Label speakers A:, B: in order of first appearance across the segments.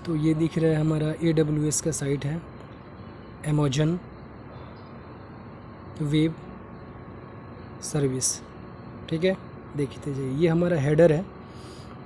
A: तो ये दिख रहा है हमारा AWS का साइट है, अमेज़न वेब सर्विस, ठीक है। देखते जाइए, ये हमारा हेडर है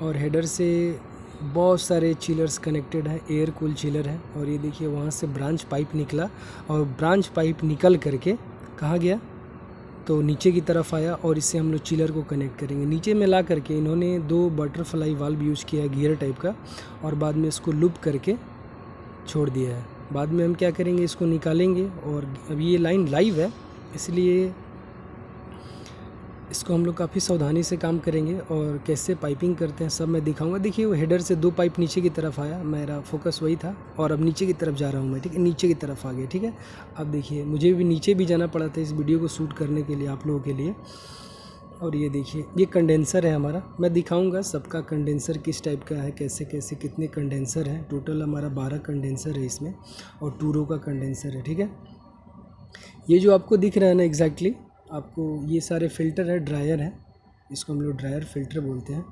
A: और हेडर से बहुत सारे चिलर्स कनेक्टेड हैं, एयर कूल चिलर है। और ये देखिए वहाँ से ब्रांच पाइप निकला और ब्रांच पाइप निकल करके कहाँ गया, तो नीचे की तरफ आया और इससे हम लोग चिलर को कनेक्ट करेंगे। नीचे में ला करके इन्होंने 2 बटरफ्लाई वाल्व यूज़ किया है गियर टाइप का, और बाद में इसको लूप करके छोड़ दिया है। बाद में हम क्या करेंगे, इसको निकालेंगे। और अभी ये लाइन लाइव है, इसलिए इसको हम लोग काफ़ी सावधानी से काम करेंगे और कैसे पाइपिंग करते हैं सब मैं दिखाऊंगा। देखिए वो हेडर से 2 पाइप नीचे की तरफ आया, मेरा फोकस वही था, और अब नीचे की तरफ जा रहा हूँ मैं, ठीक है, नीचे की तरफ आ गया, ठीक है। अब देखिए मुझे भी नीचे भी जाना पड़ा था इस वीडियो को शूट करने के लिए आप लोगों के लिए। और ये देखिए ये कंडेंसर है हमारा, मैं दिखाऊंगा सबका कंडेंसर किस टाइप का है, कैसे कैसे कितने कंडेंसर हैं। टोटल हमारा 12 कंडेंसर है इसमें, और 2 रो का कंडेंसर है, ठीक है। ये जो आपको दिख रहा है ना एग्जैक्टली, आपको ये सारे फ़िल्टर है, ड्रायर है, इसको हम लोग ड्रायर फ़िल्टर बोलते हैं।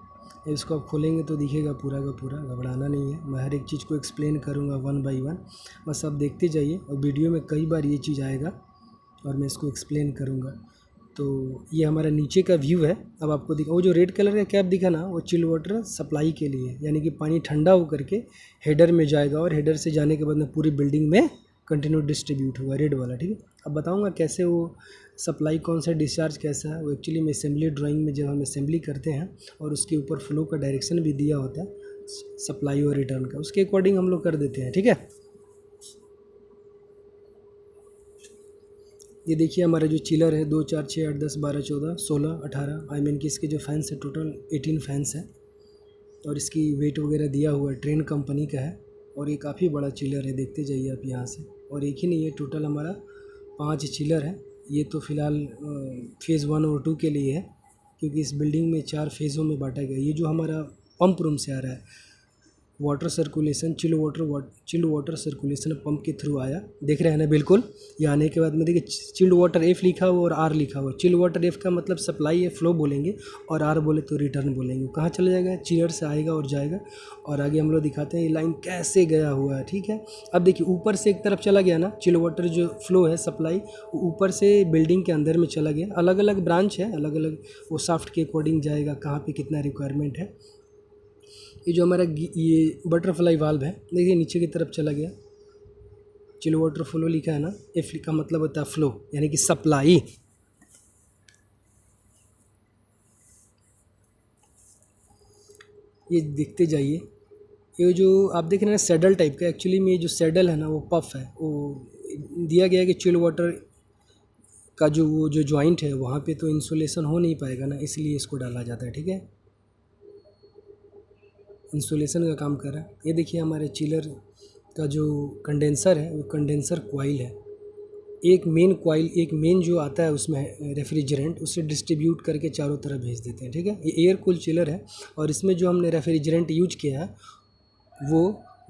A: इसको आप खोलेंगे तो दिखेगा पूरा का पूरा, घबराना नहीं है, मैं हर एक चीज़ को एक्सप्लेन करूँगा 1 बाय 1, बस आप देखते जाइए। और वीडियो में कई बार ये चीज़ आएगा और मैं इसको एक्सप्लेन करूँगा। तो ये हमारा नीचे का व्यू है। अब आपको दिखा वो जो रेड कलर का कैप दिखा ना, वो चिल वाटर सप्लाई के लिए, यानी कि पानी ठंडा होकर के हेडर में जाएगा और हेडर से जाने के बाद में पूरी बिल्डिंग में कंटिन्यू डिस्ट्रीब्यूट होगा, रेड वाला, ठीक है। अब बताऊंगा कैसे वो सप्लाई कौन सा, डिस्चार्ज कैसा है। वो एक्चुअली में असेंबली ड्राइंग में जब हम असेंबली करते हैं और उसके ऊपर फ्लो का डायरेक्शन भी दिया होता है सप्लाई और रिटर्न का, उसके अकॉर्डिंग हम लोग कर देते हैं, ठीक है। ये देखिए हमारा जो चिलर है 2 4 6 8 10 12 14 16 18, आई मीन कि इसके जो फैंस है टोटल 18 फैंस हैं, और इसकी वेट वगैरह दिया हुआ है, ट्रेन कंपनी का है। और ये काफ़ी बड़ा चिलर है, देखते जाइए आप यहाँ से। और एक ही नहीं है, टोटल हमारा 5 चिलर है। ये तो फ़िलहाल फ़ेज़ 1 और 2 के लिए है, क्योंकि इस बिल्डिंग में 4 फेज़ों में बांटा गया। ये जो हमारा पंप रूम से आ रहा है water circulation, chilled water circulation pump के थ्रू आया, देख रहे हैं ना बिल्कुल। ये आने के बाद में देखिए चिल्ड वाटर F लिखा हुआ और R लिखा हुआ। चिल्ड वाटर F का मतलब सप्लाई है, फ्लो बोलेंगे, और R बोले तो रिटर्न बोलेंगे। कहाँ चला जाएगा, चिलर से आएगा और जाएगा। और आगे हम लोग दिखाते हैं ये लाइन कैसे गया हुआ है, ठीक है। अब देखिए ऊपर से एक तरफ चला गया ना, चिल्ड वाटर जो फ्लो है सप्लाई, ऊपर से बिल्डिंग के अंदर में चला गया। अलग अलग ब्रांच है, अलग अलग वो साफ्ट के अकॉर्डिंग जाएगा, कहाँ पे कितना रिक्वायरमेंट है। ये जो हमारा ये बटरफ्लाई वाल्व है, देखिए नीचे की तरफ चला गया। चिल वाटर फ्लो लिखा है ना, F का मतलब होता है फ्लो, यानी कि सप्लाई। ये देखते जाइए, ये जो आप देख रहे हैं सैडल टाइप का, एक्चुअली में ये जो सैडल है ना वो पफ है। वो दिया गया है कि चिल वाटर का जो वो जो जॉइंट है वहाँ पे तो इंसुलेशन हो नहीं पाएगा ना, इसलिए इसको डाला जाता है, ठीक है। इंसुलेशन का काम कर रहा है। ये देखिए हमारे चिलर का जो कंडेंसर है वो कंडेंसर कॉइल है। एक मेन कॉइल, एक मेन जो आता है उसमें रेफ्रिजरेंट, उसे डिस्ट्रीब्यूट करके चारों तरफ भेज देते हैं, ठीक है। ये एयर कूल चिलर है, और इसमें जो हमने रेफ्रिजरेंट यूज किया है वो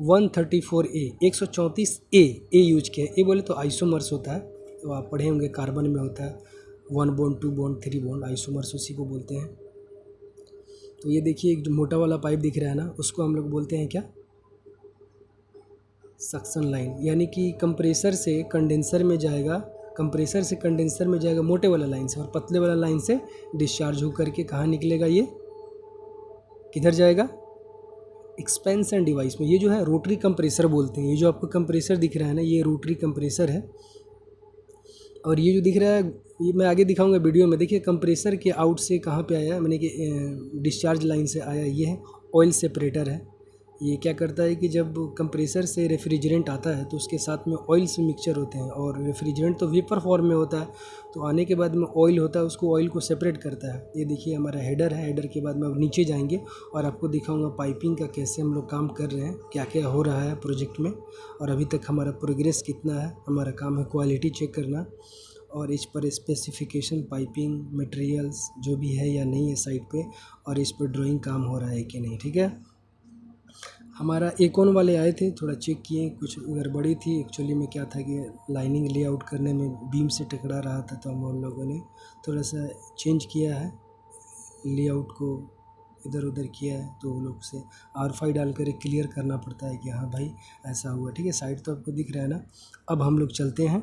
A: 134A 134A यूज किया है। ए बोले तो आइसोमर्स होता है, तो आप पढ़े होंगे कार्बन में होता है 1 बॉन्ड 2 बॉन्ड 3 बॉन्ड, आइसोमर्स उसी को बोलते हैं। तो ये देखिए एक जो मोटा वाला पाइप दिख रहा है ना, उसको हम लोग बोलते हैं क्या, सक्शन लाइन, यानी कि कंप्रेसर से कंडेंसर में जाएगा, कंप्रेसर से कंडेंसर में जाएगा मोटे वाला लाइन से, और पतले वाला लाइन से डिस्चार्ज होकर के कहाँ निकलेगा, ये किधर जाएगा, एक्सपेंशन डिवाइस में। ये जो है रोटरी कंप्रेसर बोलते हैं। ये जो आपको कंप्रेसर दिख रहा है ना, ये रोटरी कंप्रेसर है। और ये जो दिख रहा है ये मैं आगे दिखाऊंगा वीडियो में। देखिए कंप्रेसर के आउट से कहाँ पे आया, मैंने कि डिस्चार्ज लाइन से आया। ये है ऑयल सेपरेटर है। ये क्या करता है कि जब कंप्रेसर से रेफ्रिजरेंट आता है तो उसके साथ में ऑयल से मिक्सचर होते हैं, और रेफ्रिजरेंट तो वेपर फॉर्म में होता है, तो आने के बाद में ऑयल होता है, उसको ऑयल को सेपरेट करता है। ये देखिए हमारा हेडर है। हेडर के बाद में अब नीचे जाएंगे और आपको दिखाऊंगा पाइपिंग का कैसे हम लोग काम कर रहे हैं, क्या क्या हो रहा है प्रोजेक्ट में, और अभी तक हमारा प्रोग्रेस कितना है। हमारा काम है क्वालिटी चेक करना, और इस पर स्पेसिफिकेशन, पाइपिंग मटेरियल्स जो भी है या नहीं है साइट पे, और इस पर ड्राइंग काम हो रहा है कि नहीं, ठीक है। हमारा एकोन वाले आए थे, थोड़ा चेक किए, कुछ गड़बड़ी थी। एक्चुअली में क्या था कि लाइनिंग लेआउट करने में बीम से टकरा रहा था, तो हम लोगों ने थोड़ा सा चेंज किया है लेआउट को, इधर उधर किया है तो वो लोग से R5 डाल कर क्लियर करना पड़ता है कि हाँ भाई ऐसा हुआ, ठीक है। साइड तो आपको दिख रहा है ना। अब हम लोग चलते हैं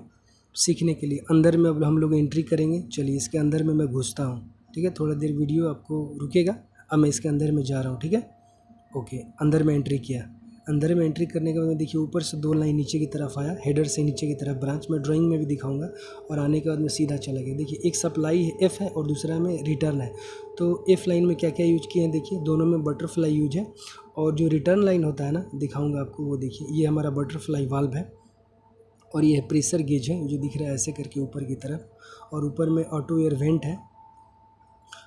A: सीखने के लिए अंदर में। अब हम लोग एंट्री करेंगे। चलिए इसके अंदर में मैं घुसता हूँ, ठीक है। थोड़ा देर वीडियो आपको रुकेगा। अब मैं इसके अंदर में जा रहा हूँ, ठीक है। ओके, अंदर में एंट्री किया। अंदर में एंट्री करने के बाद में देखिए ऊपर से 2 लाइन नीचे की तरफ आया, हेडर से नीचे की तरफ ब्रांच। मैं ड्राइंग में भी दिखाऊंगा। और आने के बाद में सीधा चला गया। देखिए एक सप्लाई एफ़ है और दूसरा में रिटर्न है। तो एफ़ लाइन में क्या क्या यूज किए हैं देखिए, दोनों में बटरफ्लाई यूज है। और जो रिटर्न लाइन होता है ना, दिखाऊंगा आपको, वो देखिए ये हमारा बटरफ्लाई वाल्व है। और ये प्रेशर गेज है जो दिख रहा है ऐसे करके ऊपर की तरफ। और ऊपर में ऑटो एयर वेंट है।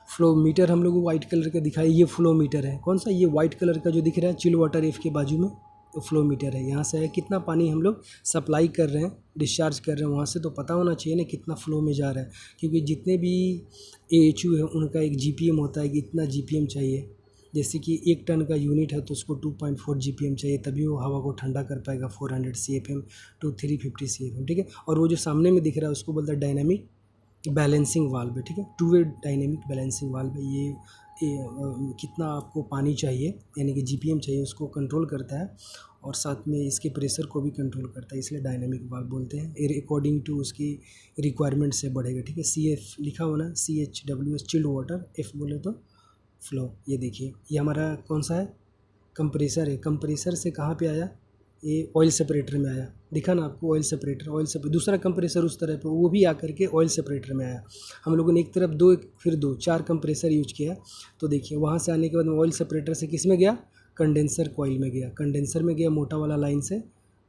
A: फ्लो मीटर हम लोग को वाइट कलर का दिखाई, ये फ्लो मीटर है। कौन सा? ये वाइट कलर का जो दिख रहा है चिल वाटर एफ के बाजू में, तो फ्लो मीटर है। यहाँ से है कितना पानी हम लोग सप्लाई कर रहे हैं, डिस्चार्ज कर रहे हैं। वहाँ से तो पता होना चाहिए ना कितना फ्लो में जा रहा है, क्योंकि जितने भी AHU है उनका एक GPM होता है कि इतना GPM चाहिए। जैसे कि 1 टन का यूनिट है तो उसको 2.4 GPM चाहिए, तभी वो हवा को ठंडा कर पाएगा 400 CFM टू 350 CFM, ठीक है। और वो जो सामने में दिख रहा है उसको बोलता है डायनामिक बैलेंसिंग वाल्व है, ठीक है। 2 वे डायनेमिक बैलेंसिंग वाल्व है ये। कितना आपको पानी चाहिए यानी कि GPM चाहिए उसको कंट्रोल करता है। और साथ में इसके प्रेशर को भी कंट्रोल करता है, इसलिए डायनेमिक वाल्व बोलते हैं। अकॉर्डिंग टू उसकी रिक्वायरमेंट से बढ़ेगा, ठीक है। CF लिखा हुआ ना, CHWS चिल्ड वाटर, F बोले तो फ्लो। ये देखिए ये हमारा कौन सा है, कंप्रेसर है। कंप्रेसर से कहाँ पे आया, ये ऑयल सेपरेटर में आया। दिखा ना आपको ऑयल सेपरेटर, दूसरा कंप्रेसर उस तरह पे वो भी आकर के ऑयल सेपरेटर में आया। हम लोगों ने एक तरफ 2 फिर 2 4 कंप्रेसर यूज किया। तो देखिए वहाँ से आने के बाद में ऑयल सेपरेटर से किस में गया, कंडेंसर कॉइल में गया। कंडेंसर में गया मोटा वाला लाइन से,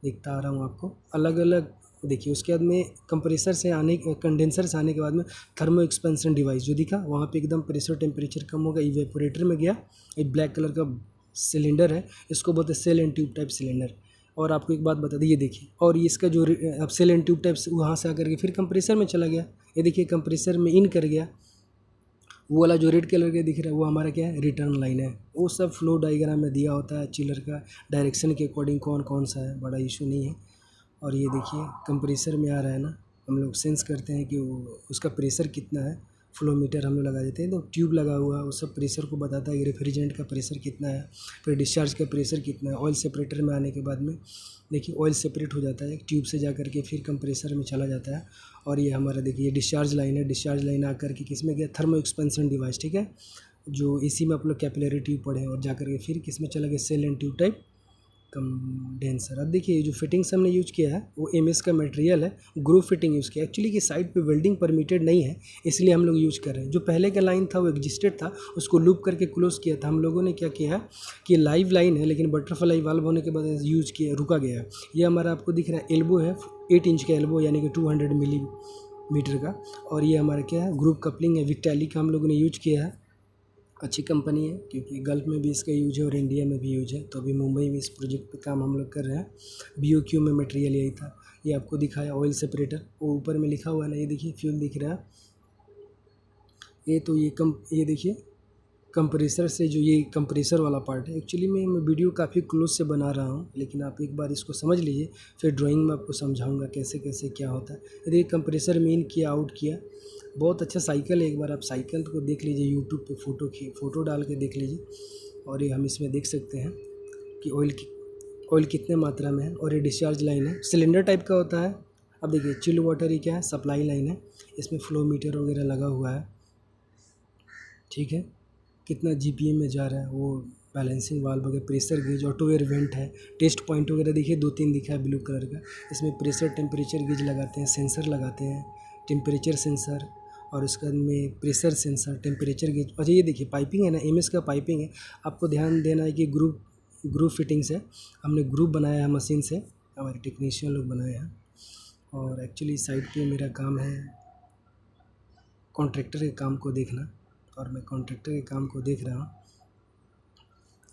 A: दिखता आ रहा हूँ आपको अलग अलग। देखिए उसके बाद में कंप्रेसर से आने कंडेंसर से आने के बाद में थर्मो एक्सपेंशन डिवाइस जो दिखा वहाँ पे एकदम प्रेशर टेम्परेचर कम होगा, इवेपोरेटर में गया। एक ब्लैक कलर का सिलेंडर है, इसको बोलते हैं shell and tube type cylinder. और आपको एक बात बता दी, ये देखिए, और ये इसका जो अब सेल एंड ट्यूब टाइप वहाँ से आकर के फिर कंप्रेसर में चला गया। ये देखिए कंप्रेसर में इन कर गया। वो वाला जो रेड कलर का दिख रहा है वो हमारा क्या है, रिटर्न लाइन है। वो सब फ्लो डायग्राम में दिया होता है चिलर का डायरेक्शन के अकॉर्डिंग कौन कौन सा है, बड़ा इशू नहीं है। और ये देखिए कंप्रेसर में आ रहा है ना, हम लोग सेंस करते हैं कि वो उसका प्रेशर कितना है। फ्लो मीटर हम लोग लगा देते हैं तो ट्यूब लगा हुआ है वो सब प्रेशर को बताता है कि रेफ्रिजरेंट का प्रेशर कितना है, फिर डिस्चार्ज का प्रेशर कितना है। ऑयल सेपरेटर में आने के बाद में देखिए ऑयल सेपरेट हो जाता है ट्यूब से जा करके फिर कंप्रेसर में चला जाता है। और ये हमारा देखिए ये डिस्चार्ज लाइन है। डिस्चार्ज लाइन आकर के किस में गया, थर्मो एक्सपेंशन डिवाइस, ठीक है। जो इसी में आप लोग कैपिलरी ट्यूब पढ़े हैं। और जा करके फिर किस में चला गया, shell and tube type condenser. अब देखिए जो फिटिंग्स हमने यूज किया है वो MS का मटेरियल है, ग्रूव फिटिंग यूज़ किया। एक्चुअली कि साइड पे वेल्डिंग परमिटेड नहीं है, इसलिए हम लोग यूज कर रहे हैं। जो पहले का लाइन था वो एग्जिस्टेड था, उसको लूप करके क्लोज किया था। हम लोगों ने क्या किया है कि लाइव लाइन है लेकिन बटरफ्लाई वाल्व होने के बाद यूज किया, रुका गया है। ये हमारा आपको दिख रहा है एल्बो है, 8 इंच का एल्बो यानी कि 200 मिलीमीटर का। और ये हमारा क्या है, ग्रुप कपलिंग है, विक्टाली का हम लोगों ने यूज किया है। अच्छी कंपनी है क्योंकि गल्फ़ में भी इसका यूज है और इंडिया में भी यूज है। तो अभी मुंबई में इस प्रोजेक्ट पे काम हम लोग कर रहे हैं। BOQ में मटेरियल यही था। ये आपको दिखाया ऑयल सेपरेटर, वो ऊपर में लिखा हुआ है ना, ये देखिए फ्यूल दिख रहा है। ये देखिए कंप्रेसर से जो ये कंप्रेसर वाला पार्ट है। एक्चुअली मैं वीडियो काफ़ी क्लोज से बना रहा हूँ, लेकिन आप एक बार इसको समझ लीजिए, फिर ड्राइंग में आपको समझाऊंगा कैसे कैसे क्या होता है। यदि कंप्रेसर में इन किया, आउट किया, बहुत अच्छा साइकिल है। एक बार आप साइकिल को देख लीजिए, यूट्यूब पे फ़ोटो डाल के देख लीजिए। और ये हम इसमें देख सकते हैं कि ऑयल कितने मात्रा में है। और ये डिस्चार्ज लाइन है, सिलेंडर टाइप का होता है। अब देखिए चिल्ड वाटर, ये क्या है, सप्लाई लाइन है। इसमें फ्लो मीटर वगैरह लगा हुआ है, ठीक है। कितना GPM में जा रहा है, वो बैलेंसिंग वाल्व वगैरह, pressure gauge, auto air vent है। टेस्ट पॉइंट वगैरह देखिए 2-3 दिखा है ब्लू कलर का। इसमें प्रेशर टेम्परेचर गेज लगाते हैं, सेंसर लगाते हैं, टेम्परेचर सेंसर। और उसके बाद में प्रेशर सेंसर, टेम्परेचर गेज। अच्छा ये देखिए पाइपिंग है ना, MS का पाइपिंग है। आपको ध्यान देना है कि ग्रुप फिटिंग्स है। हमने ग्रुप बनाया है मशीन से, हमारे टेक्नीशियन लोग बनाए हैं। और एक्चुअली साइड पे मेरा काम है कॉन्ट्रैक्टर के काम को देखना, और मैं कॉन्ट्रैक्टर के काम को देख रहा हूँ।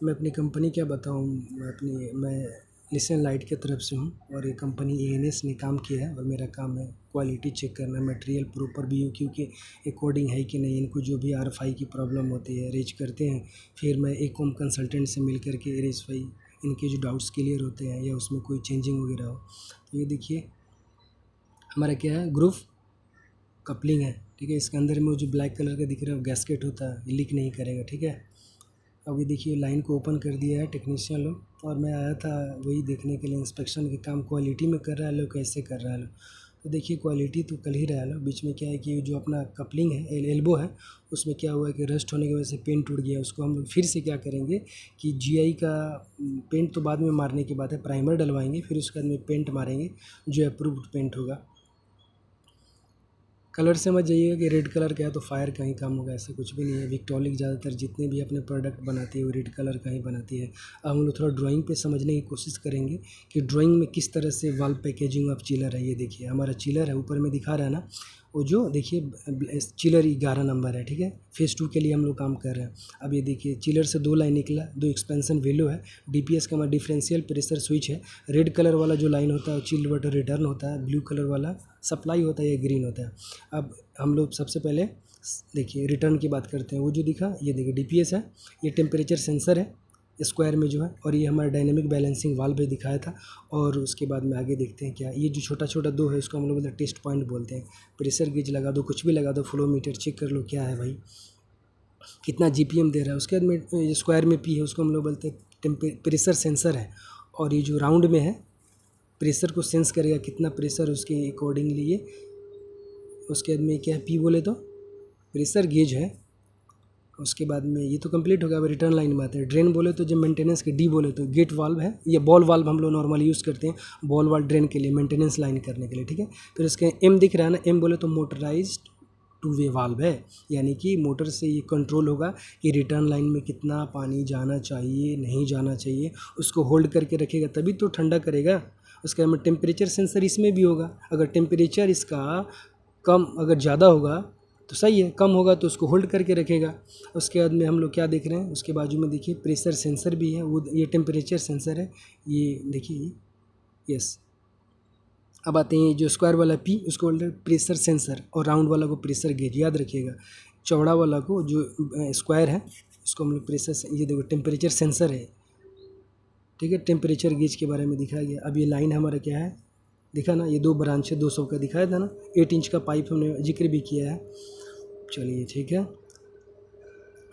A: मैं अपनी कंपनी क्या बताऊँ, मैं लिसन लाइट की तरफ से हूँ और ये कंपनी ANS ने काम किया है। और मेरा काम है क्वालिटी चेक करना, मटेरियल प्रॉपर BOQ के अकॉर्डिंग है कि नहीं। इनको जो भी R5 की प्रॉब्लम होती है रेज करते हैं, फिर मैं Ecom कंसल्टेंट से मिल कर के रेजफाई इनके जो डाउट्स क्लियर होते हैं या उसमें कोई चेंजिंग वगैरह हो। तो ये देखिए हमारा क्या है, ग्रुप कपलिंग है, ठीक है। इसके अंदर में जो ब्लैक कलर का दिख रहा है वो गैस्केट होता है, लीक नहीं करेगा, ठीक है। अभी देखिए लाइन को ओपन कर दिया है टेक्नीशियन लोग, और मैं आया था वही देखने के लिए इंस्पेक्शन के काम क्वालिटी में कर रहा है लोग, कैसे कर रहा है लोग। तो देखिए क्वालिटी तो कर ही रहा है लोग। बीच में क्या है कि जो अपना कपलिंग है, एल्बो है, उसमें क्या हुआ है कि रस्ट होने की वजह से पेंट टूट गया। उसको हम लोग फिर से क्या करेंगे कि जीआई का पेंट तो बाद में मारने की बात है, प्राइमर डलवाएंगे, फिर उसके बाद में पेंट मारेंगे जो अप्रूव्ड पेंट होगा। कलर से मत जाइएगा कि रेड कलर का है तो फायर का ही काम होगा, ऐसा कुछ भी नहीं है। विक्टोलिक ज़्यादातर जितने भी अपने प्रोडक्ट बनाती है वो रेड कलर का ही बनाती है। अब हम लोग थोड़ा ड्राइंग पे समझने की कोशिश करेंगे कि ड्राइंग में किस तरह से वाल पैकेजिंग ऑफ चिलर है। ये देखिए हमारा चिलर है, ऊपर में दिखा रहा है ना, वो जो देखिए चिलर 11 नंबर है, ठीक है। फेज़ 2 के लिए हम लोग काम कर रहे हैं। अब ये देखिए चिलर से 2 लाइन निकला, 2 एक्सपेंशन वेलो है, डीपीएस का हमारा डिफरेंशियल प्रेशर स्विच है। रेड कलर वाला जो लाइन होता है चिल्ड वाटर रिटर्न होता है, ब्लू कलर वाला सप्लाई होता है, या ग्रीन होता है। अब हम लोग सबसे पहले देखिए रिटर्न की बात करते हैं। वो जो दिखा ये देखिए डीपीएस है, ये टेम्परेचर सेंसर है स्क्वायर में जो है, और ये हमारा डायनेमिक बैलेंसिंग वाल्व भी दिखाया था। और उसके बाद में आगे देखते हैं क्या, ये जो छोटा छोटा 2 है उसको हम लोग बोलते हैं टेस्ट पॉइंट बोलते हैं। प्रेशर गेज लगा दो, कुछ भी लगा दो, फ्लो मीटर चेक कर लो क्या है भाई, कितना जीपीएम दे रहा है। उसके बाद में स्क्वायर में पी है, उसको हम लोग बोलते हैं प्रेशर सेंसर है। और ये जो राउंड में है प्रेशर को सेंस करेगा कितना प्रेशर, उसके अकॉर्डिंगली ये। उसके बाद में क्या है, पी बोले तो प्रेशर गेज है। उसके बाद में ये तो कंप्लीट हो गया। अब रिटर्न लाइन में आते हैं। ड्रेन बोले तो जब मेंटेनेंस के, डी बोले तो गेट वाल्व है, ये बॉल वाल्व हम लोग नॉर्मली यूज़ करते हैं, बॉल वाल्व ड्रेन के लिए, मेंटेनेंस लाइन करने के लिए, ठीक है। फिर इसके एम दिख रहा है ना, एम बोले तो मोटराइज्ड 2 वे वाल्व है, यानी कि मोटर से ये कंट्रोल होगा कि रिटर्न लाइन में कितना पानी जाना चाहिए, नहीं जाना चाहिए, उसको होल्ड करके रखेगा तभी तो ठंडा करेगा। उसके बाद में टेम्परेचर सेंसर इसमें भी होगा। अगर टेम्परेचर इसका कम, अगर ज़्यादा होगा तो सही है, कम होगा तो उसको होल्ड करके रखेगा। उसके बाद में हम लोग क्या देख रहे हैं, उसके बाजू में देखिए प्रेशर सेंसर भी है, वो ये टेम्परेचर सेंसर है, ये देखिए यस। अब आते हैं जो स्क्वायर वाला पी, उसको बोलते हैं प्रेशर सेंसर, और राउंड वाला को प्रेशर गेज, याद रखिएगा। चौड़ा वाला को जो स्क्वायर है उसको हम लोग प्रेशर, ये देखो टेम्परेचर सेंसर है, ठीक है। टेम्परेचर गेज के बारे में दिखाया गया। अब ये लाइन हमारा क्या है, दिखा ना, ये 2 ब्रांच है, 200 का दिखाया था ना, 8 इंच का पाइप हमने जिक्र भी किया है। चलिए ठीक है।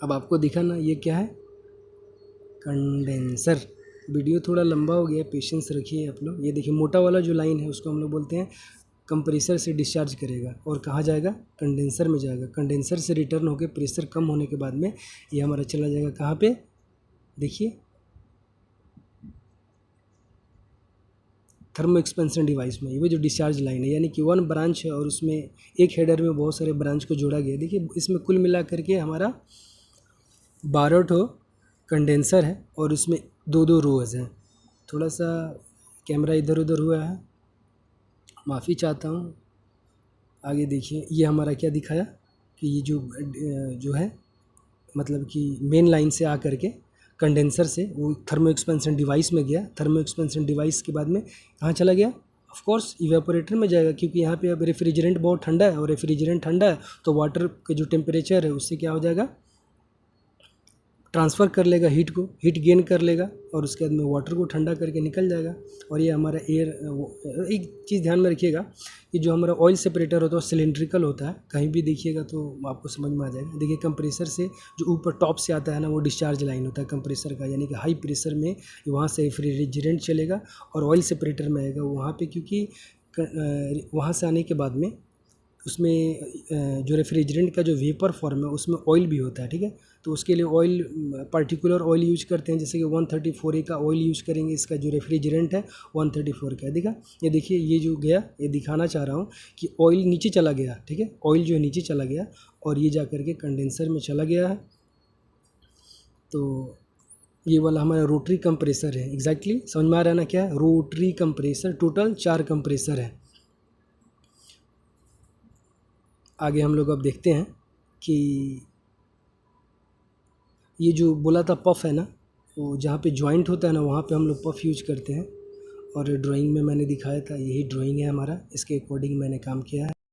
A: अब आपको दिखा ना ये क्या है, कंडेंसर। वीडियो थोड़ा लंबा हो गया, पेशेंस रखिए आप लोग। ये देखिए मोटा वाला जो लाइन है उसको हम लोग बोलते हैं कंप्रेसर से डिस्चार्ज करेगा, और कहाँ जाएगा, कंडेंसर में जाएगा। कंडेंसर से रिटर्न होकर प्रेशर कम होने के बाद में ये हमारा चला जाएगा कहाँ पे, देखिए थर्मो एक्सपेंशन डिवाइस में। ये जो डिस्चार्ज लाइन है, यानी कि 1 ब्रांच है और उसमें एक हेडर में बहुत सारे ब्रांच को जोड़ा गया। देखिए इसमें कुल मिला करके हमारा 12 ठो कंडेंसर है, और उसमें 2-2 रोज़ हैं। थोड़ा सा कैमरा इधर उधर हुआ है, माफ़ी चाहता हूँ। आगे देखिए ये हमारा क्या दिखाया कि ये जो है मतलब कि मेन लाइन से आ करके कंडेंसर से वो थर्मो एक्सपेंशन डिवाइस में गया। थर्मो एक्सपेंशन डिवाइस के बाद में कहाँ चला गया, ऑफ कोर्स इवेपोरेटर में जाएगा, क्योंकि यहाँ पे अब रेफ्रिजरेंट बहुत ठंडा है, और रेफ्रिजरेंट ठंडा है तो वाटर का जो टेम्परेचर है उससे क्या हो जाएगा, ट्रांसफ़र कर लेगा हीट को, हीट गेन कर लेगा, और उसके बाद में वाटर को ठंडा करके निकल जाएगा। और ये हमारा एयर, एक चीज़ ध्यान में रखिएगा कि जो हमारा ऑयल सेपरेटर होता है वो सिलेंड्रिकल होता है, कहीं भी देखिएगा तो आपको समझ में आ जाएगा। देखिए कंप्रेसर से जो ऊपर टॉप से आता है ना, वो डिस्चार्ज लाइन होता है कंप्रेसर का, यानी कि हाई प्रेशर में वहाँ से रेफ्रिजरेंट चलेगा और ऑयल सेपरेटर में आएगा वहाँ पे, क्योंकि वहाँ से आने के बाद में उसमें जो रेफ्रिजरेंट का जो वेपर फॉर्म है उसमें ऑयल भी होता है, ठीक है। तो उसके लिए ऑयल, पर्टिकुलर ऑयल यूज करते हैं, जैसे कि 134A का ऑयल यूज करेंगे। इसका जो रेफ्रिजरेंट है 134 का है, देखा। ये देखिए ये जो गया, ये दिखाना चाह रहा हूँ कि ऑयल नीचे चला गया, ठीक है, ऑयल जो है नीचे चला गया और ये जा करके कंडेंसर में चला गया है। तो ये वाला हमारा रोटरी कंप्रेसर है। एग्जैक्टली समझ में आ रहा है ना क्या है, रोटरी कंप्रेसर। टोटल 4 कंप्रेसर है। आगे हम लोग अब देखते हैं कि ये जो बोला था पफ है ना, वो जहाँ पे जॉइंट होता है ना वहाँ पे हम लोग पफ यूज करते हैं। और ड्राइंग में मैंने दिखाया था, यही ड्राइंग है हमारा, इसके अकॉर्डिंग मैंने काम किया है।